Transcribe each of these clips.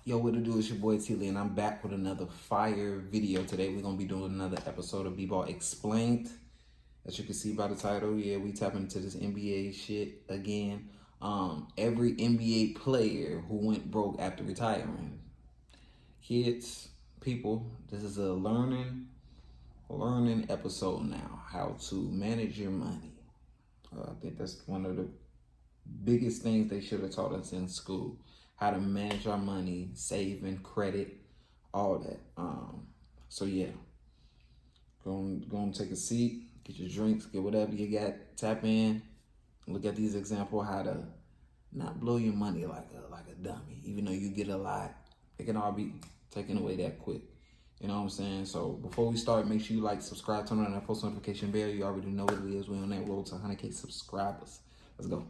Yo, what it do? It's your boy IamTeeLee, and I'm back with another fire video. Today we're gonna be doing another episode of B-Ball Explained. As you can see by the title, yeah, we tapping into this NBA shit again. Every NBA player who went broke after retiring. Kids, people, this is a learning episode now. How to manage your money. I think that's one of the biggest things they should have taught us in school. How to manage our money, saving, credit, all that. So yeah, go and take a seat, get your drinks, get whatever you got, tap in, look at these examples how to not blow your money like a dummy. Even though you get a lot, it can all be taken away that quick. You know what I'm saying? So before we start, make sure you like, subscribe, turn on that post notification bell. You already know what it is. We're on that road to 100K subscribers. Let's go.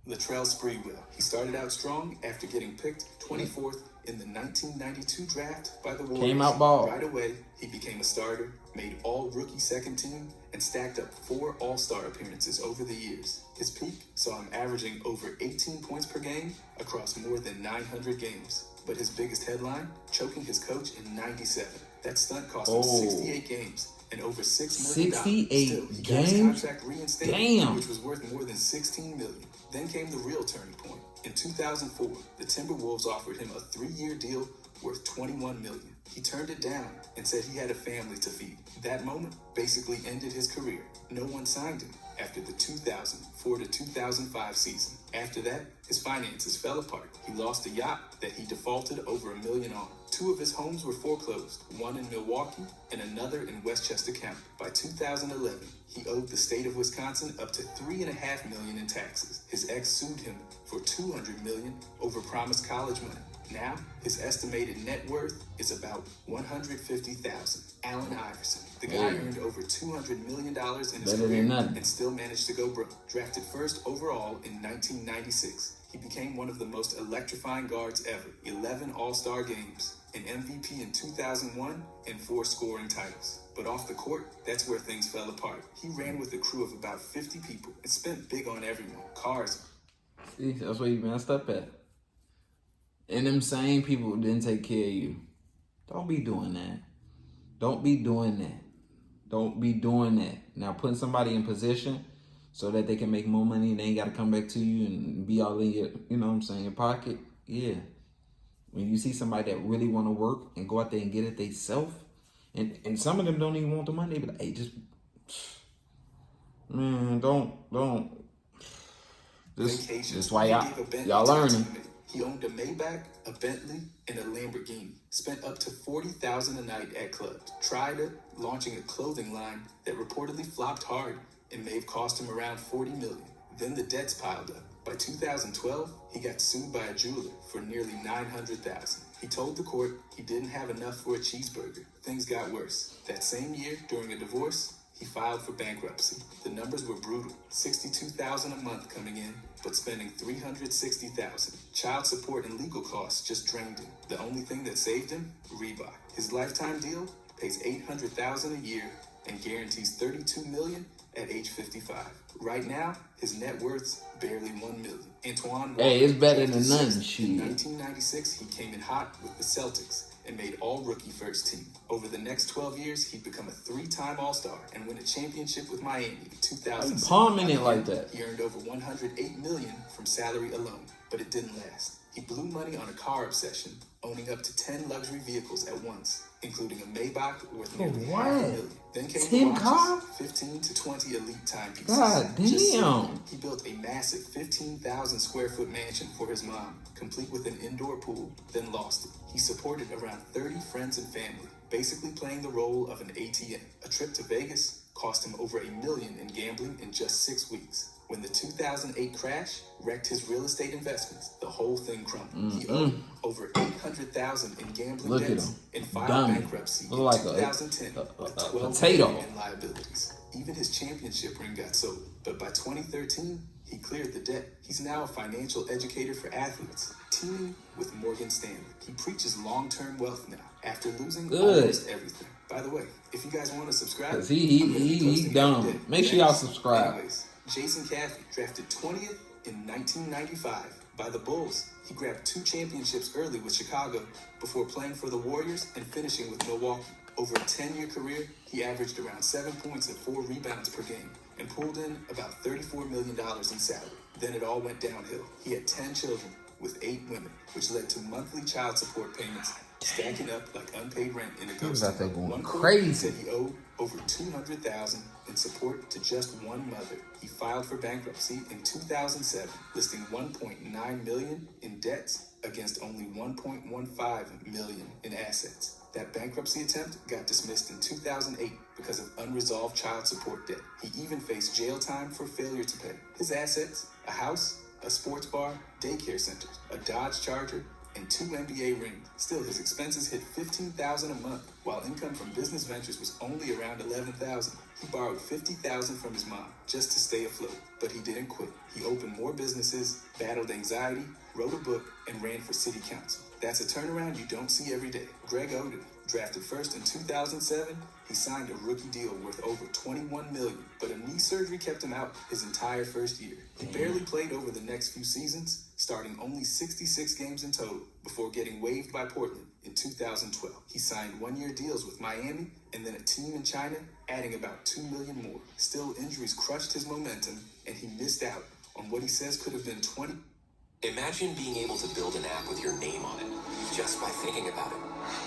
Latrell Sprewell. He started out strong after getting picked 24th in the 1992 draft by the Warriors. Came out ball. Right away, he became a starter, made all-rookie second team, and stacked up 4 All-Star appearances over the years. His peak saw him averaging over 18 points per game across more than 900 games. But his biggest headline, choking his coach in 97. That stunt cost him 68 games and over $6 million. 68 Still, he got games? his contract reinstated, Damn. which was worth more than $16 million. Then came the real turning point. In 2004, the Timberwolves offered him a 3-year deal worth $21 million. He turned it down and said he had a family to feed. That moment basically ended his career. No one signed him after the 2004 to 2005 season. After that, his finances fell apart. He lost a yacht that he defaulted over $1 million on. 2 of his homes were foreclosed, one in Milwaukee and another in Westchester County. By 2011, he owed the state of Wisconsin up to $3.5 million in taxes. His ex sued him for $200 million over promised college money. Now, his estimated net worth is about $150,000. Allen Iverson, the guy earned over $200 million in his career and still managed to go broke. Drafted first overall in 1996, he became one of the most electrifying guards ever. 11 All-Star games, an MVP in 2001, and 4 scoring titles. But off the court, that's where things fell apart. He ran with a crew of about 50 people and spent big on everyone. Cars. See, that's where you messed up at. And them same people didn't take care of you. Don't be doing that. Don't be doing that. Don't be doing that. Now, putting somebody in position so that they can make more money and they ain't got to come back to you and be all in your, you know what I'm saying, your pocket. Yeah. When you see somebody that really want to work and go out there and get it themselves, and some of them don't even want the money, they be like, hey, just, man, don't. This is why y'all learning. He owned a Maybach, a Bentley, and a Lamborghini. Spent up to $40,000 a night at clubs. Tried it, launching a clothing line that reportedly flopped hard and may have cost him around $40 million. Then the debts piled up. By 2012, he got sued by a jeweler for nearly $900,000. He told the court he didn't have enough for a cheeseburger. Things got worse. That same year, during a divorce, he filed for bankruptcy. The numbers were brutal. $62,000 a month coming in, but spending $360,000. Child support and legal costs just drained him. The only thing that saved him? Reebok. His lifetime deal pays $800,000 a year and guarantees $32 million at age 55. Right now, his net worth's barely $1 million. Antoine Walker, hey, it's better than none. In 1996, he came in hot with the Celtics and made all-rookie first team. Over the next 12 years, he'd become a 3-time All-Star and win a championship with Miami in 2006. Palming it like that. He earned over $108 million from salary alone, but it didn't last. He blew money on a car obsession, owning up to 10 luxury vehicles at once, including a Maybach worth nearly $500 million. Then came 10 the cars? 15 to 20 elite timepieces. God damn. He built a massive 15,000 square foot mansion for his mom, complete with an indoor pool, then lost it. He supported around 30 friends and family, basically playing the role of an ATM. A trip to Vegas cost him over $1 million in gambling in just 6 weeks. When the 2008 crash wrecked his real estate investments, the whole thing crumbled. He owed over $800,000 in gambling debts and filed bankruptcy in 2010 with $12 million in liabilities. Even his championship ring got sold, but by 2013, he cleared the debt. He's now a financial educator for athletes, teaming with Morgan Stanley. He preaches long-term wealth now after losing almost everything. By the way, if you guys want to subscribe, he dumb. Make sure y'all subscribe. Anyways, Jason Caffey, drafted 20th in 1995 by the Bulls. He grabbed 2 championships early with Chicago before playing for the Warriors and finishing with Milwaukee. Over a 10-year career, he averaged around 7 points and 4 rebounds per game and pulled in about $34 million in salary. Then it all went downhill. He had 10 children with 8 women, which led to monthly child support payments stacking up like unpaid rent in a ghost town. Out there going One crazy. said he owed over $200,000 in support to just one mother. He filed for bankruptcy in 2007, listing $1.9 million in debts against only $1.15 million in assets. That bankruptcy attempt got dismissed in 2008 because of unresolved child support debt. He even faced jail time for failure to pay. His assets: a house, a sports bar, daycare centers, a Dodge Charger, and 2 NBA rings. Still, his expenses hit $15,000 a month, while income from business ventures was only around $11,000. He borrowed $50,000 from his mom just to stay afloat, but he didn't quit. He opened more businesses, battled anxiety, wrote a book, and ran for city council. That's a turnaround you don't see every day. Greg Oden, drafted first in 2007, he signed a rookie deal worth over $21 million, but a knee surgery kept him out his entire first year. He barely played over the next few seasons, starting only 66 games in total before getting waived by Portland in 2012. He signed 1-year deals with Miami and then a team in China, adding about $2 million more. Still, injuries crushed his momentum, and he missed out on what he says could have been 20. Imagine being able to build an app with your name on it, just by thinking about it.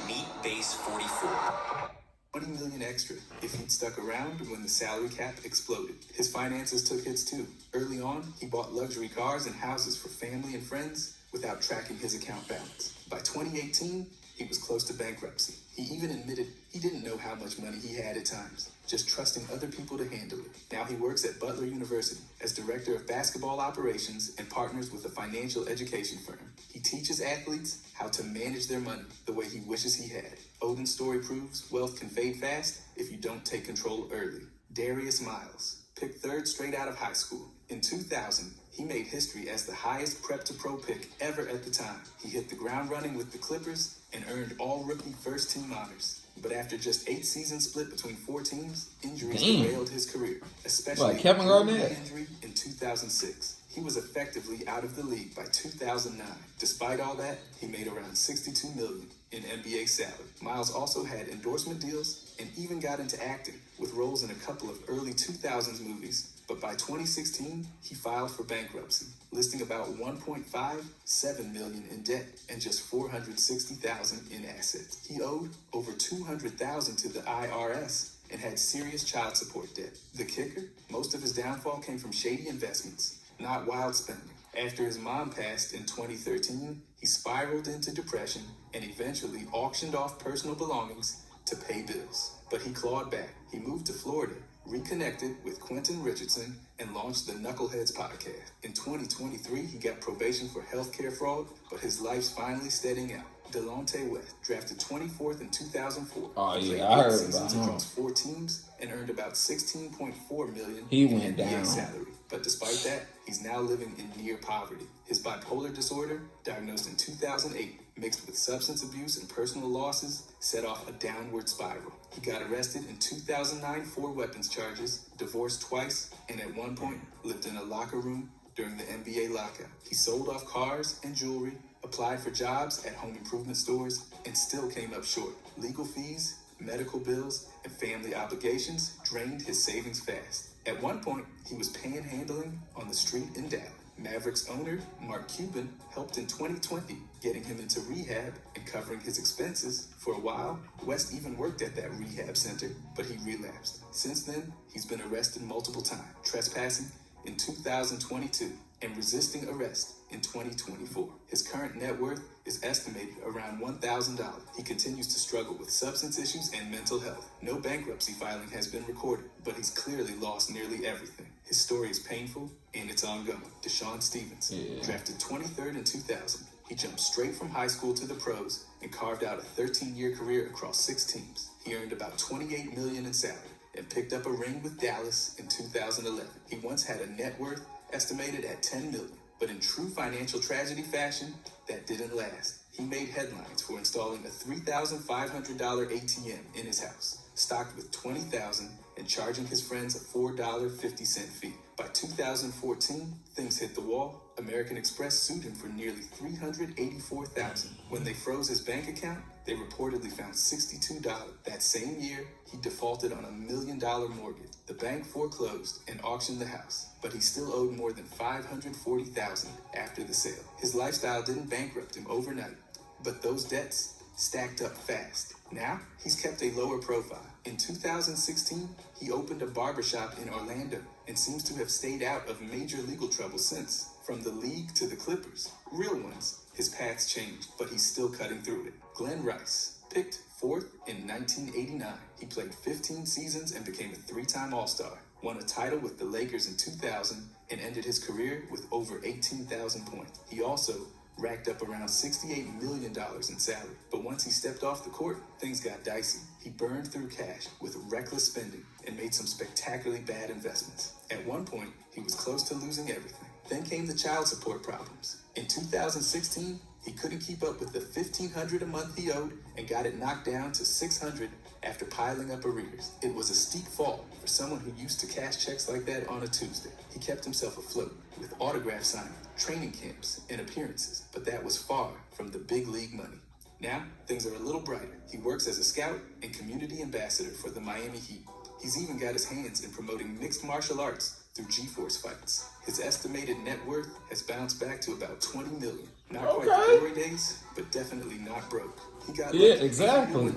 Meet Base 44. $20 million extra if he'd stuck around when the salary cap exploded. His finances took hits too. Early on, he bought luxury cars and houses for family and friends without tracking his account balance. By 2018, he was close to bankruptcy. He even admitted he didn't know how much money he had at times, just trusting other people to handle it. Now he works at Butler University as director of basketball operations and partners with a financial education firm. He teaches athletes how to manage their money the way he wishes he had. Oden's story proves wealth can fade fast if you don't take control early. Darius Miles, picked 3rd straight out of high school. In 2000, he made history as the highest prep-to-pro pick ever at the time. He hit the ground running with the Clippers and earned all-rookie first-team honors. But after just 8 seasons split between 4 teams, injuries derailed his career, especially Kevin Garnett injury in 2006. He was effectively out of the league by 2009. Despite all that, he made around $62 million in NBA salary. Miles also had endorsement deals and even got into acting with roles in a couple of early 2000s movies. But by 2016, he filed for bankruptcy, listing about $1.57 million in debt and just $460,000 in assets. He owed over $200,000 to the IRS and had serious child support debt. The kicker? Most of his downfall came from shady investments, not wild spending. After his mom passed in 2013, he spiraled into depression and eventually auctioned off personal belongings to pay bills. But he clawed back. He moved to Florida, reconnected with Quentin Richardson, and launched the Knuckleheads podcast. In 2023, he got probation for healthcare fraud, but his life's finally steadying out. Delonte West, drafted 24th in 2004. Oh, He yeah, played I 8 heard seasons about him. across 4 teams and earned about $16.4 million He in went NBA down. salary. But despite that, he's now living in near poverty. His bipolar disorder, diagnosed in 2008, mixed with substance abuse and personal losses, set off a downward spiral. He got arrested in 2009 for weapons charges, divorced twice, and at one point lived in a locker room during the NBA lockout. He sold off cars and jewelry, applied for jobs at home improvement stores, and still came up short. Legal fees, medical bills, and family obligations drained his savings fast. At one point, he was panhandling on the street in Dallas. Mavericks owner Mark Cuban helped in 2020, getting him into rehab and covering his expenses. For a while, West even worked at that rehab center, but he relapsed. Since then, he's been arrested multiple times, trespassing in 2022 and resisting arrest in 2024. His current net worth is estimated around $1,000. He continues to struggle with substance issues and mental health. No bankruptcy filing has been recorded, but he's clearly lost nearly everything. His story is painful and it's ongoing. Deshaun Stevens, drafted 23rd in 2000. He jumped straight from high school to the pros and carved out a 13-year career across 6 teams. He earned about $28 million in salary and picked up a ring with Dallas in 2011. He once had a net worth estimated at $10 million, but in true financial tragedy fashion, that didn't last. He made headlines for installing a $3,500 ATM in his house, stocked with $20,000 and charging his friends a $4.50 fee. By 2014, things hit the wall. American Express sued him for nearly $384,000. When they froze his bank account, they reportedly found $62. That same year, he defaulted on $1 million mortgage. The bank foreclosed and auctioned the house, but he still owed more than $540,000 after the sale. His lifestyle didn't bankrupt him overnight, but those debts stacked up fast. Now, he's kept a lower profile. In 2016, he opened a barbershop in Orlando and seems to have stayed out of major legal trouble since. From the league to the Clippers, real ones, his path's changed, but he's still cutting through it. Glenn Rice, picked 4th in 1989. He played 15 seasons and became a 3-time All-Star. Won a title with the Lakers in 2000 and ended his career with over 18,000 points. He also racked up around $68 million in salary. But once he stepped off the court, things got dicey. He burned through cash with reckless spending and made some spectacularly bad investments. At one point, he was close to losing everything. Then came the child support problems. In 2016, he couldn't keep up with the $1,500 a month he owed and got it knocked down to $600 after piling up arrears. It was a steep fall for someone who used to cash checks like that on a Tuesday. He kept himself afloat with autograph signing, training camps, and appearances, but that was far from the big league money. Now, things are a little brighter. He works as a scout and community ambassador for the Miami Heat. He's even got his hands in promoting mixed martial arts through G-Force fights. His estimated net worth has bounced back to about $20 million. Not quite the glory days, but definitely not broke. He got lucky. Exactly.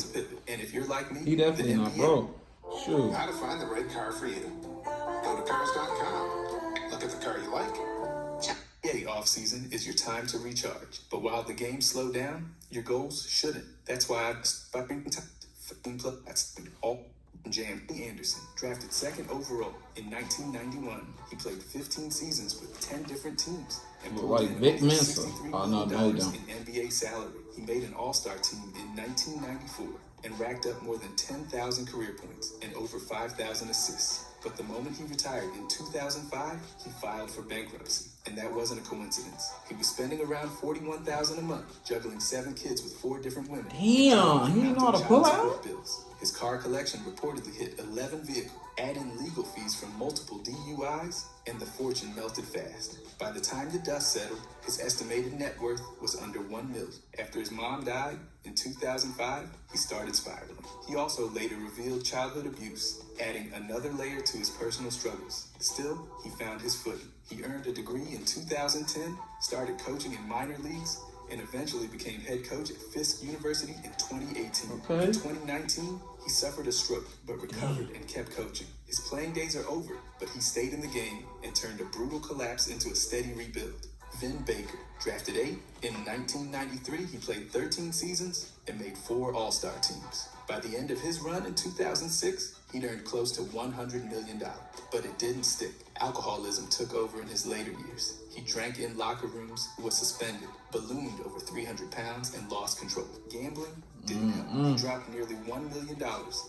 And if you're like me, he definitely not broke. Sure. How to find the right car for you. Go to cars.com. Look at the car you like. NBA offseason is your time to recharge. But while the games slow down, your goals shouldn't. That's why Anderson, drafted 2nd overall in 1991. He played 15 seasons with 10 different teams and pulled in Vic over Mensa. $63 million in NBA salary. He made an All-Star team in 1994 and racked up more than 10,000 career points and over 5,000 assists. But the moment he retired in 2005, he filed for bankruptcy. And that wasn't a coincidence. He was spending around $41,000 a month, juggling 7 kids with 4 different women. Damn, he didn't know how to pull out? Bills. His car collection reportedly hit 11 vehicles. Add in legal fees from multiple DUIs, and the fortune melted fast. By the time the dust settled, his estimated net worth was under $1 million. After his mom died in 2005, he started spiraling. He also later revealed childhood abuse, adding another layer to his personal struggles. Still, he found his footing. He earned a degree in 2010, started coaching in minor leagues, and eventually became head coach at Fisk University in 2018. In 2019, he suffered a stroke, but recovered and kept coaching. His playing days are over, but he stayed in the game and turned a brutal collapse into a steady rebuild. Vin Baker, drafted 8, in 1993 he played 13 seasons and made 4 All-Star teams. By the end of his run in 2006, he'd earned close to $100 million, but it didn't stick. Alcoholism took over in his later years. He drank in locker rooms, was suspended, ballooned over 300 pounds, and lost control. Gambling didn't help. He dropped nearly $1 million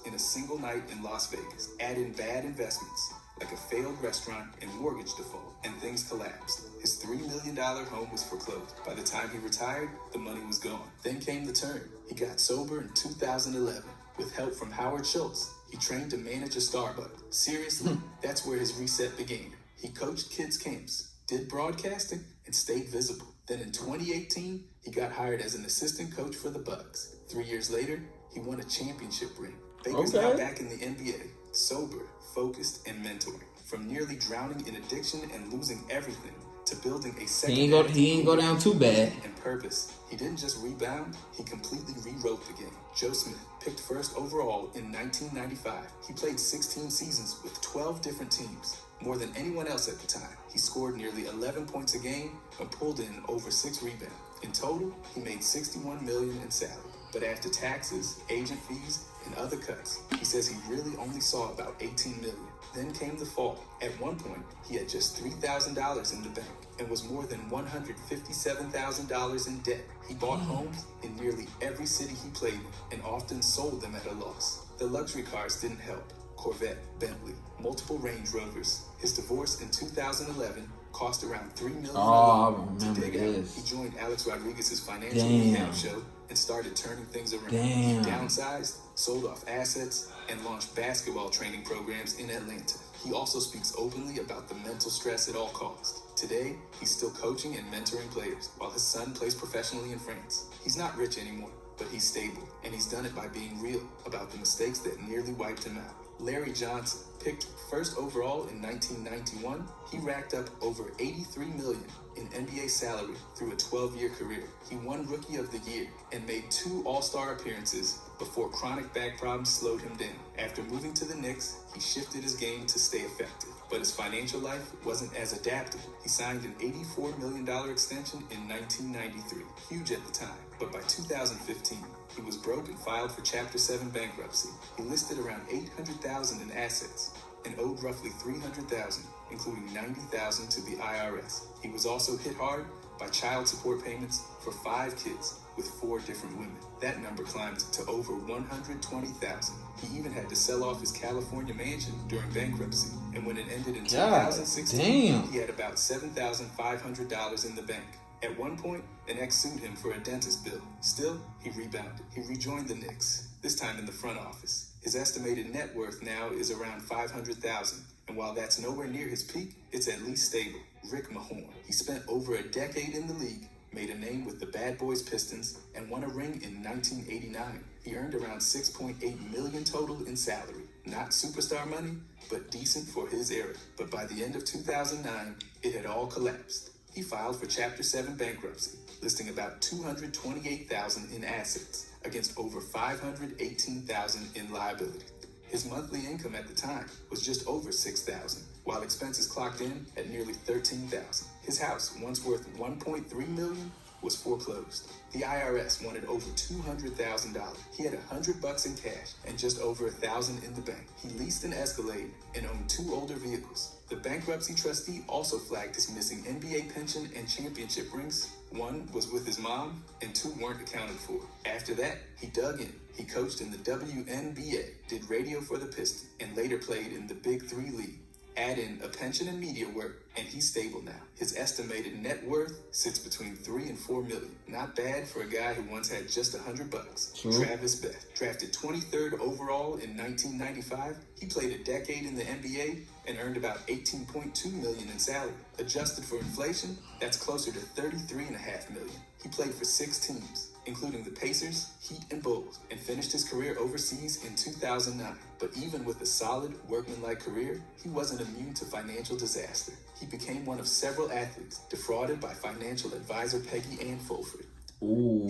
in a single night in Las Vegas. Add in bad investments, like a failed restaurant and mortgage default, and things collapsed. His $3 million home was foreclosed. By the time he retired, the money was gone. Then came the turn. He got sober in 2011 with help from Howard Schultz. He trained to manage a Starbucks. Seriously, that's where his reset began. He coached kids' camps, did broadcasting, and stayed visible. Then in 2018, he got hired as an assistant coach for the Bucks. 3 years later, he won a championship ring. Baker's now back in the NBA, sober, focused, and mentoring. From nearly drowning in addiction and losing everything to building a second. He ain't go down too bad. And purpose. He didn't just rebound, he completely rewrote the game. Joe Smith, picked 1st overall in 1995. He played 16 seasons with 12 different teams, more than anyone else at the time. He scored nearly 11 points a game and pulled in over 6 rebounds. In total, he made $61 million in salary. But after taxes, agent fees, and other cuts, he says he really only saw about $18 million. Then came the fall. At one point, he had just $3,000 in the bank and was more than $157,000 in debt. He bought homes in nearly every city he played in and often sold them at a loss. The luxury cars didn't help. Corvette, Bentley, multiple Range Rovers. His divorce in 2011 cost around $3 million. Oh, I remember to dig this. Out, he joined Alex Rodriguez's financial Damn. rehab show and started turning things around. Damn. He downsized, sold off assets, and launched basketball training programs in Atlanta. He also speaks openly about the mental stress at all costs. Today, he's still coaching and mentoring players while his son plays professionally in France. He's not rich anymore, but he's stable, and he's done it by being real about the mistakes that nearly wiped him out. Larry Johnson, picked first overall in 1991, he racked up over $83 million in NBA salary through a 12-year career. He won Rookie of the Year and made 2 All-Star appearances before chronic back problems slowed him down. After moving to the Knicks, he shifted his game to stay effective. But his financial life wasn't as adaptable. He signed an $84 million extension in 1993, huge at the time. But by 2015, he was broke and filed for Chapter 7 bankruptcy. He listed around $800,000 in assets and owed roughly $300,000, including $90,000 to the IRS. He was also hit hard by child support payments for 5 kids with 4 different women. That number climbed to over $120,000. He even had to sell off his California mansion during bankruptcy. And when it ended in 2016, he had about $7,500 in the bank. At one point, an ex sued him for a dentist bill. Still, he rebounded. He rejoined the Knicks, this time in the front office. His estimated net worth now is around $500,000. And while that's nowhere near his peak, it's at least stable. Rick Mahorn. He spent over a decade in the league, made a name with the Bad Boys Pistons, and won a ring in 1989. He earned around $6.8 million total in salary. Not superstar money, but decent for his era. But by the end of 2009, it had all collapsed. He filed for Chapter 7 bankruptcy, listing about $228,000 in assets against over $518,000 in liability. His monthly income at the time was just over $6,000, while expenses clocked in at nearly $13,000. His house, once worth $1.3 million, was foreclosed. The IRS wanted over $200,000. He had $100 in cash and just over $1,000 in the bank. He leased an Escalade and owned 2 older vehicles. The bankruptcy trustee also flagged his missing NBA pension and championship rings. 1 was with his mom, and 2 weren't accounted for. After that, he dug in. He coached in the WNBA, did radio for the Pistons, and later played in the Big 3 League. Add in a pension and media work, and he's stable now. His estimated net worth sits between $3 and $4 million. Not bad for a guy who once had just $100. True. Travis Beth, drafted 23rd overall in 1995, he played a decade in the NBA and earned about $18.2 million in salary. Adjusted for inflation, that's closer to $33.5 million. He played for 6 teams, including the Pacers, Heat, and Bulls, and finished his career overseas in 2009. But even with a solid, workmanlike career, he wasn't immune to financial disaster. He became one of several athletes defrauded by financial advisor Peggy Ann Fulford. Ooh,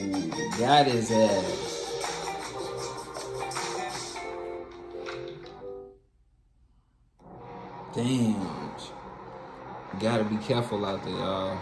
got his ass. Damn. Gotta be careful out there, y'all.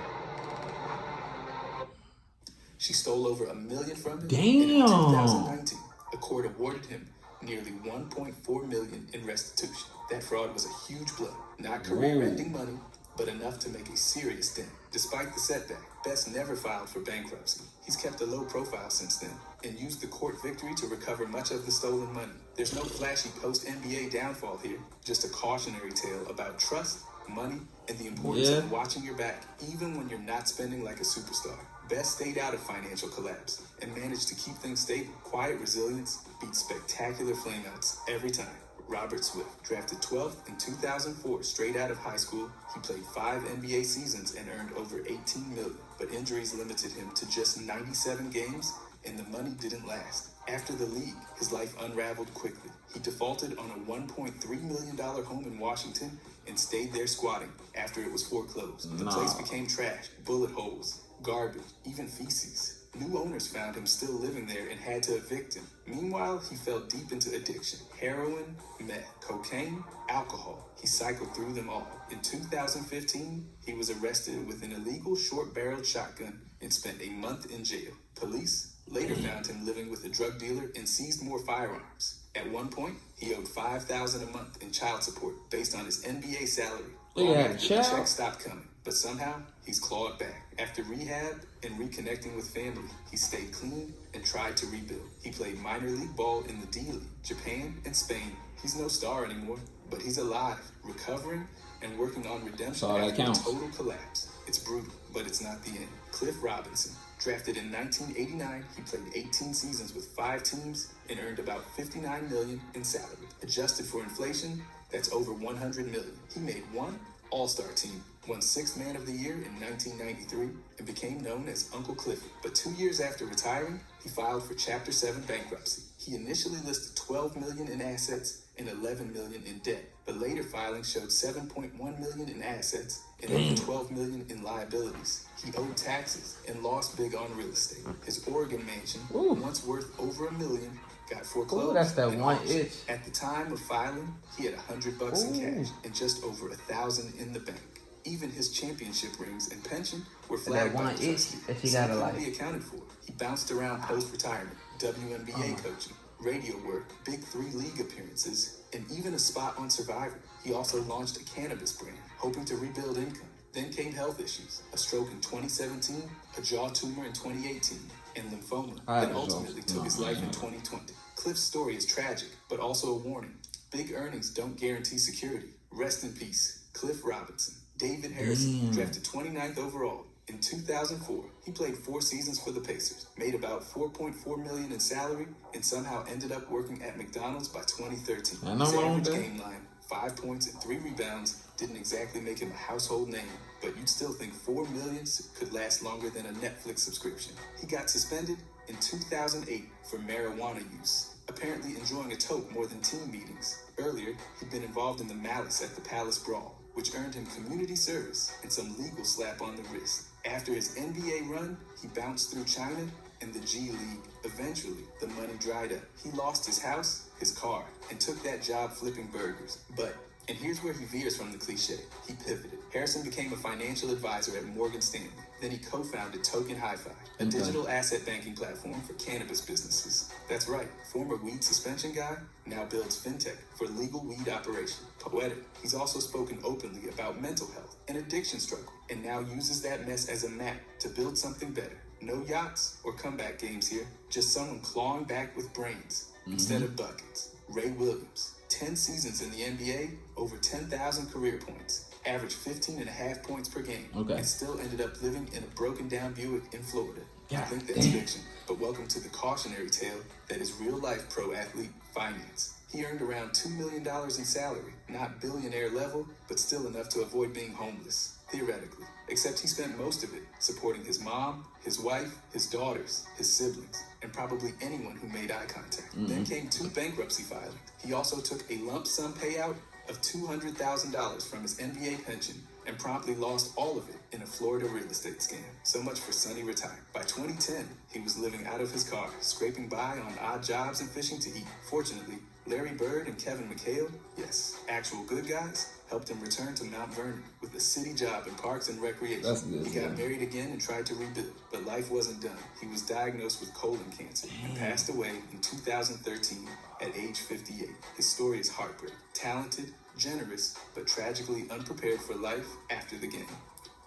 She stole over $1 million from him. Damn. And in 2019, a court awarded him nearly $1.4 million in restitution. That fraud was a huge blow. Not career-ending money, but enough to make a serious dent. Despite the setback, Best never filed for bankruptcy. He's kept a low profile since then and used the court victory to recover much of the stolen money. There's no flashy post-NBA downfall here, just a cautionary tale about trust, money, and the importance of watching your back, even when you're not spending like a superstar. Best stayed out of financial collapse and managed to keep things stable. Quiet resilience beats spectacular flameouts every time. Robert Swift, drafted 12th in 2004 straight out of high school, he played 5 NBA seasons and earned over $18 million, but injuries limited him to just 97 games and the money didn't last. After the league, his life unraveled quickly. He defaulted on a $1.3 million home in Washington and stayed there squatting after it was foreclosed. The place became trash, bullet holes, garbage, even feces. New owners found him still living there and had to evict him. Meanwhile, he fell deep into addiction. Heroin, meth, cocaine, alcohol. He cycled through them all. In 2015, he was arrested with an illegal short-barreled shotgun and spent a month in jail. Police later found him living with a drug dealer and seized more firearms. At one point, he owed $5,000 a month in child support based on his NBA salary. Long after the check stopped coming. But somehow, he's clawed back. After rehab and reconnecting with family, he stayed clean and tried to rebuild. He played minor league ball in the D League, Japan, and Spain. He's no star anymore, but he's alive, recovering, and working on redemption all that after a counts. total collapse. It's brutal, but it's not the end. Cliff Robinson, drafted in 1989, he played 18 seasons with 5 teams and earned about $59 million in salary. Adjusted for inflation, that's over $100 million. He made one All-Star team, won 6th Man of the Year in 1993, and became known as Uncle Cliffy. But 2 years after retiring, he filed for Chapter 7 bankruptcy. He initially listed $12 million in assets and $11 million in debt, but later filings showed $7.1 million in assets and over $12 million in liabilities. He owed taxes and lost big on real estate. His Oregon mansion, once worth over $1 million, got foreclosed. Ooh, that's that and one auctioned. itch. At the time of filing, he had $100 in cash and just over $1,000 in the bank. Even his championship rings and pension were flagged by the trustee. If you Some gotta couldn't like. be accounted for. He bounced around post-retirement, WNBA coaching, radio work, Big 3 league appearances, and even a spot on Survivor. He also launched a cannabis brand, hoping to rebuild income. Then came health issues, a stroke in 2017, a jaw tumor in 2018, and lymphoma that ultimately took his life in 2020. Cliff's story is tragic, but also a warning. Big earnings don't guarantee security. Rest in peace, Cliff Robinson. David Harrison, drafted 29th overall. In 2004, he played 4 seasons for the Pacers, made about $4.4 million in salary, and somehow ended up working at McDonald's by 2013. His average game line, 5 points and 3 rebounds, didn't exactly make him a household name, but you'd still think $4 million could last longer than a Netflix subscription. He got suspended in 2008 for marijuana use, apparently enjoying a toke more than team meetings. Earlier, he'd been involved in the malice at the Palace Brawl, which earned him community service and some legal slap on the wrist. After his NBA run, he bounced through China and the G League. Eventually, the money dried up. He lost his house, his car, and took that job flipping burgers. But, and here's where he veers from the cliche, he pivoted. Harrison became a financial advisor at Morgan Stanley. Then he co-founded Token Hi-Fi, a digital asset banking platform for cannabis businesses. That's right, former weed suspension guy now builds fintech for legal weed operation. Poetic, he's also spoken openly about mental health and addiction struggle, and now uses that mess as a map to build something better. No yachts or comeback games here, just someone clawing back with brains instead of buckets. Ray Williams, 10 seasons in the NBA, over 10,000 career points, averaged 15.5 points per game, and still ended up living in a broken down Buick in Florida. I think that's fiction, but welcome to the cautionary tale that is real life pro athlete finance. He earned around $2 million in salary, not billionaire level, but still enough to avoid being homeless, theoretically. Except he spent most of it supporting his mom, his wife, his daughters, his siblings, and probably anyone who made eye contact. Then came 2 bankruptcy filings. He also took a lump sum payout of $200,000 from his NBA pension and promptly lost all of it in a Florida real estate scam. So much for Sonny retired. By 2010, he was living out of his car, scraping by on odd jobs and fishing to eat. Fortunately, Larry Bird and Kevin McHale, yes, actual good guys, helped him return to Mount Vernon with a city job in Parks and Recreation. He got married again and tried to rebuild, but life wasn't done. He was diagnosed with colon cancer and passed away in 2013 at age 58. His story is heartbreaking. Talented, generous, but tragically unprepared for life after the game.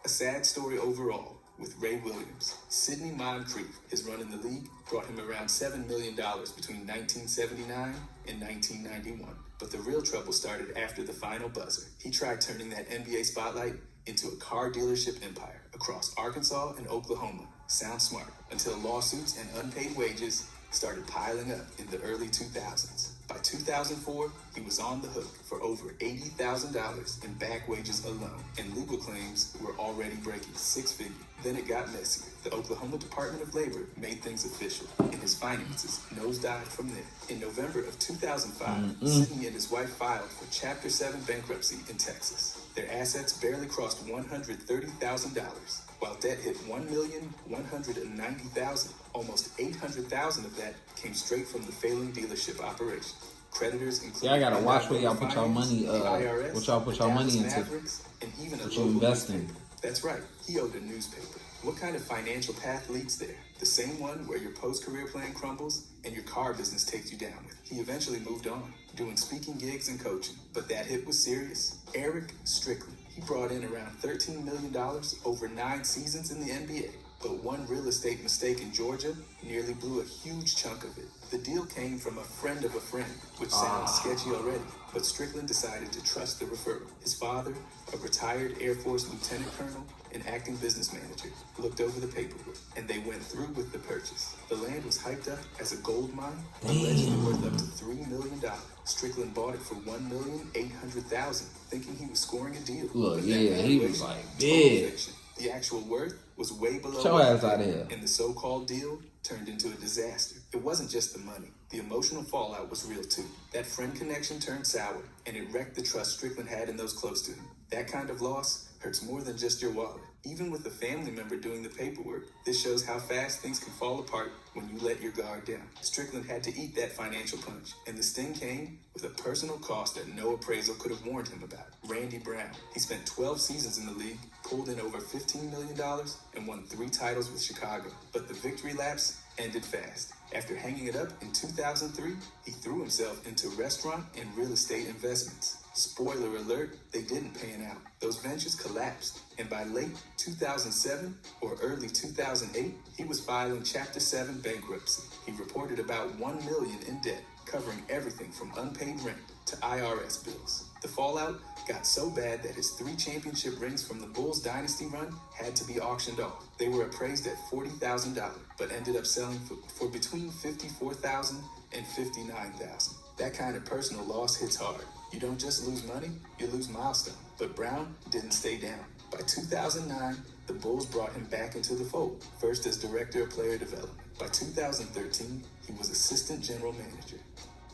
A sad story overall with Ray Williams. Sidney Moncrief, his run in the league, brought him around $7 million between 1979 and 1991. But the real trouble started after the final buzzer. He tried turning that NBA spotlight into a car dealership empire across Arkansas and Oklahoma. Sounds smart, until lawsuits and unpaid wages started piling up in the early 2000s. By 2004, he was on the hook for over $80,000 in back wages alone, and legal claims were already breaking 6 figures. Then it got messier. The Oklahoma Department of Labor made things official, and his finances nosedived from there. In November of 2005, Sidney and his wife filed for Chapter 7 bankruptcy in Texas. Their assets barely crossed $130,000, while debt hit $1,190,000. Almost $800,000 of that came straight from the failing dealership operation. Creditors including I gotta watch where y'all put y'all money. IRS, What y'all put y'all money into? Mavericks, and even What you invest in? That's right. He owed a newspaper. What kind of financial path leads there? The same one where your post-career plan crumbles and your car business takes you down with. He eventually moved on, doing speaking gigs and coaching. But that hit was serious. Eric Strickland. He brought in around $13 million over 9 seasons in the NBA. But one real estate mistake in Georgia nearly blew a huge chunk of it. The deal came from a friend of a friend, which sounds sketchy already, but Strickland decided to trust the referral. His father, a retired Air Force lieutenant colonel and acting business manager, looked over the paperwork, and they went through with the purchase. The land was hyped up as a gold mine, allegedly worth up to $3 million. Strickland bought it for $1,800,000, thinking he was scoring a deal. Look, But that yeah, he was valuation, like, total big. fiction. The actual worth was way below Show what ass he out paid, here. and the so-called deal turned into a disaster. It wasn't just the money. The emotional fallout was real too. That friend connection turned sour, and it wrecked the trust Strickland had in those close to him. That kind of loss hurts more than just your wallet. Even with a family member doing the paperwork, this shows how fast things can fall apart when you let your guard down. Strickland had to eat that financial punch, and the sting came with a personal cost that no appraisal could have warned him about. Randy Brown. He spent 12 seasons in the league, pulled in over $15 million, and won 3 titles with Chicago. But the victory laps ended fast. After hanging it up in 2003, he threw himself into restaurant and real estate investments. Spoiler alert, they didn't pan out. Those ventures collapsed, and by late 2007 or early 2008, he was filing Chapter 7 bankruptcy. He reported about $1 million in debt, covering everything from unpaid rent to IRS bills. The fallout got so bad that his 3 championship rings from the Bulls dynasty run had to be auctioned off. They were appraised at $40,000, but ended up selling for between $54,000 and $59,000. That kind of personal loss hits hard. You don't just lose money, you lose milestone. But Brown didn't stay down. By 2009, the Bulls brought him back into the fold, first as director of player development. By 2013, he was assistant general manager.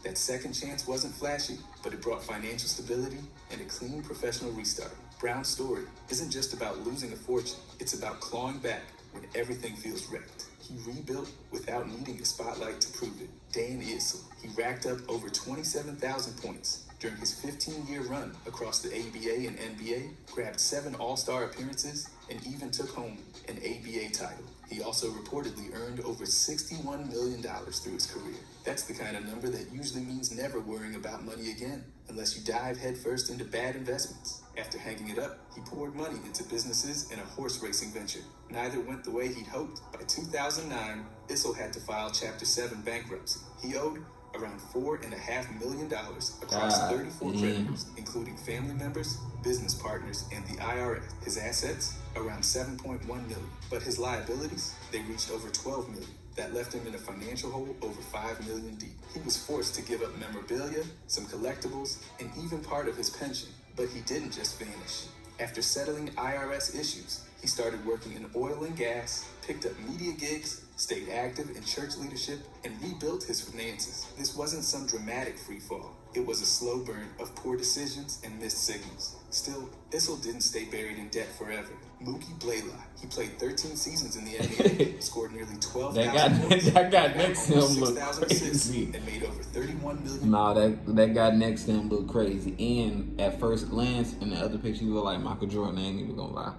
That second chance wasn't flashy, but it brought financial stability and a clean professional restart. Brown's story isn't just about losing a fortune, it's about clawing back when everything feels wrecked. He rebuilt without needing a spotlight to prove it. Dan Issel, he racked up over 27,000 points during his 15-year run across the ABA and NBA, grabbed 7 All-Star appearances, and even took home an ABA title. He also reportedly earned over $61 million through his career. That's the kind of number that usually means never worrying about money again, unless you dive headfirst into bad investments. After hanging it up, he poured money into businesses and a horse racing venture. Neither went the way he'd hoped. By 2009, Issel had to file Chapter 7 bankruptcy. He owed around $4.5 million across 34 creditors, including family members, business partners, and the IRS. His assets, around $7.1 million. But his liabilities, they reached over $12 million. That left him in a financial hole over $5 million deep. He was forced to give up memorabilia, some collectibles, and even part of his pension. But he didn't just vanish. After settling IRS issues, he started working in oil and gas, picked up media gigs, stayed active in church leadership, and rebuilt his finances. This wasn't some dramatic free fall. It was a slow burn of poor decisions and missed signals. Still, Issel didn't stay buried in debt forever. Mookie Blaylock, he played 13 seasons in the NBA, scored nearly 12,000 points, that guy next to him look 6,006, crazy. and made over $31 million. Nah, that guy next to him look crazy. And at first glance, in the other picture, he look like Michael Jordan. I ain't even gonna lie.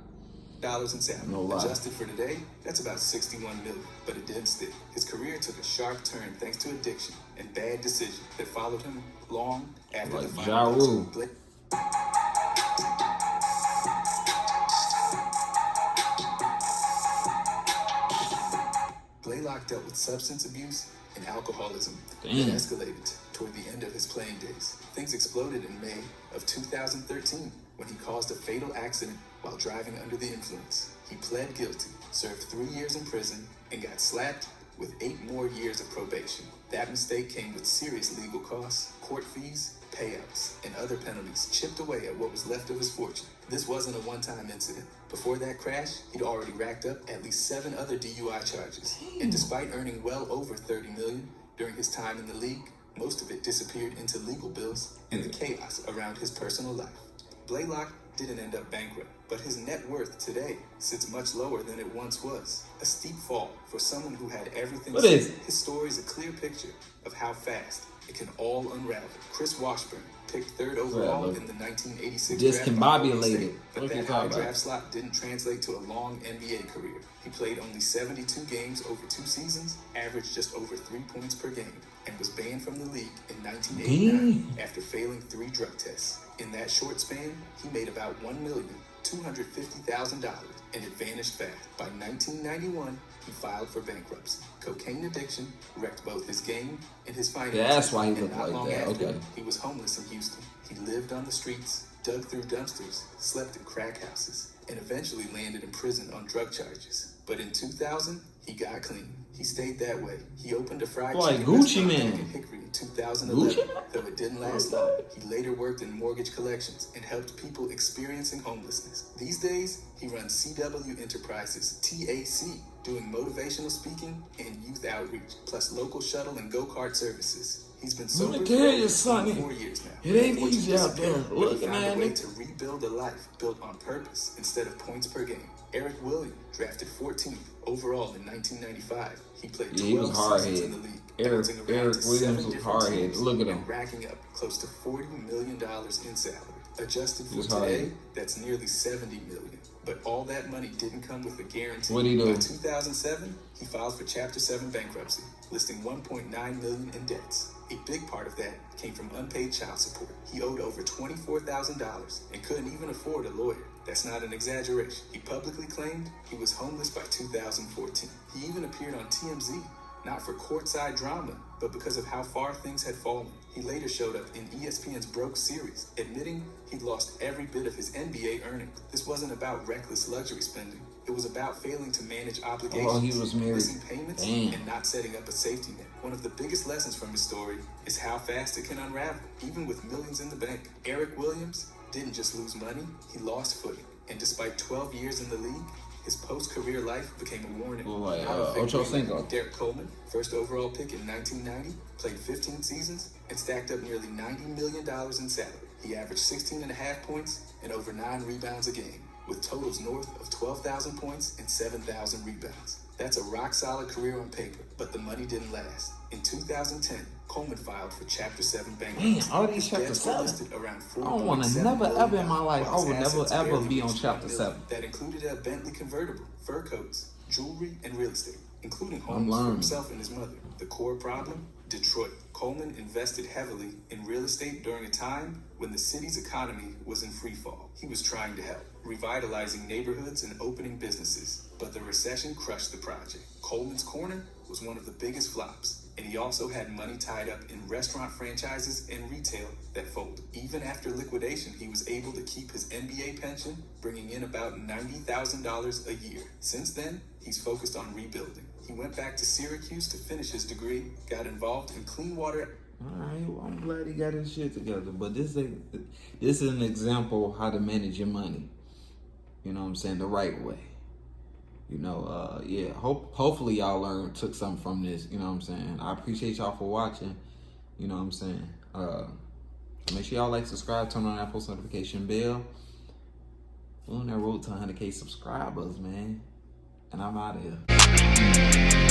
Dollars in salary. No lie. Adjusted for today, that's about $61 million. But it didn't stick. His career took a sharp turn thanks to addiction and bad decisions that followed him long after Like the Ja final Rule. Blaylock dealt with substance abuse and alcoholism that escalated toward the end of his playing days. Things exploded in May of 2013 when he caused a fatal accident while driving under the influence. He pled guilty, served 3 years in prison, and got slapped with 8 more years of probation. That mistake came with serious legal costs, court fees, payouts, and other penalties chipped away at what was left of his fortune. This wasn't a one-time incident. Before that crash, he'd already racked up at least 7 other DUI charges. And despite earning well over $30 million during his time in the league, most of it disappeared into legal bills and the chaos around his personal life. Blaylock didn't end up bankrupt, but his net worth today sits much lower than it once was. A steep fall for someone who had everything. What is it? His story is a clear picture of how fast it can all unravel. Chris Washburn picked 3rd overall in the 1986 draft. Discombobulated. But that high draft slot didn't translate to a long NBA career. He played only 72 games over 2 seasons, averaged just over 3 points per game, and was banned from the league in 1989 after failing 3 drug tests. In that short span, he made about $1 million $250,000, and it vanished fast. By 1991, he filed for bankruptcy. Cocaine addiction wrecked both his game and his finances. Yeah, that's why he looked And not like long that. after, Okay. he was homeless in Houston. He lived on the streets, dug through dumpsters, slept in crack houses, and eventually landed in prison on drug charges. But in 2000, he got clean. He stayed that way. He opened a fried Boy, chicken Gucci restaurant Man. back in Hickory in 2011, Gucci Man? though it didn't last long. He later worked in mortgage collections and helped people experiencing homelessness. These days, he runs CW Enterprises, TAC, doing motivational speaking and youth outreach, plus local shuttle and go-kart services. He's been sober me for tell you, over Sonny, 4 years now. it ain't Before he easy out there disappeared, but looking he found at a way it. to rebuild a life built on purpose instead of points per game. Eric Williams, drafted 14th overall in 1995. He played Yeah, he was 12 seasons hard-headed. in the league, Eric bouncing around Williams to 7 was different hard-headed. teams Look at him. and racking up close to $40 million in salary. Adjusted He for was today, hard-headed. that's nearly $70 million. But all that money didn't come with a guarantee. What'd he do? By 2007, he filed for Chapter 7 bankruptcy, listing $1.9 million in debts. A big part of that came from unpaid child support. He owed over $24,000 and couldn't even afford a lawyer. That's not an exaggeration. He publicly claimed he was homeless by 2014. He even appeared on TMZ, not for courtside drama, but because of how far things had fallen. He later showed up in ESPN's Broke series, admitting he'd lost every bit of his NBA earnings. This wasn't about reckless luxury spending. It was about failing to manage obligations, Oh, he was married. missing payments, Damn. and not setting up a safety net. One of the biggest lessons from his story is how fast it can unravel, even with millions in the bank. Eric Williams didn't just lose money, he lost footing. And despite 12 years in the league, his post-career life became a warning. Boy, Not a victory. Ocho Cinco. Derek Coleman, first overall pick in 1990, played 15 seasons and stacked up nearly $90 million in salary. He averaged 16.5 points and over 9 rebounds a game, with totals north of 12,000 points and 7,000 rebounds. That's a rock-solid career on paper, but the money didn't last. In 2010, Coleman filed for Chapter 7 bankruptcy. Damn, all these His Chapter debts were 7. listed around I don't want to $4.7 never billion, ever in my life. I while would his never assets ever barely be on reached Chapter $1 7. million. That included a Bentley convertible, fur coats, jewelry, and real estate, including I'm homes for learning. himself and his mother. The core problem? Detroit. Coleman invested heavily in real estate during a time when the city's economy was in free fall. He was trying to help, revitalizing neighborhoods and opening businesses, but the recession crushed the project. Coleman's Corner was one of the biggest flops, and he also had money tied up in restaurant franchises and retail that folded. Even after liquidation, he was able to keep his NBA pension, bringing in about $90,000 a year. Since then, he's focused on rebuilding. He went back to Syracuse to finish his degree, got involved in clean water. Alright, well, I'm glad he got his shit together. But this is an example of how to manage your money. You know what I'm saying? The right way. You know, yeah. Hopefully y'all took something from this. You know what I'm saying? I appreciate y'all for watching. You know what I'm saying? Make sure y'all like, subscribe, turn on that post notification bell. We're on that road to 100K subscribers, man. And I'm out of here.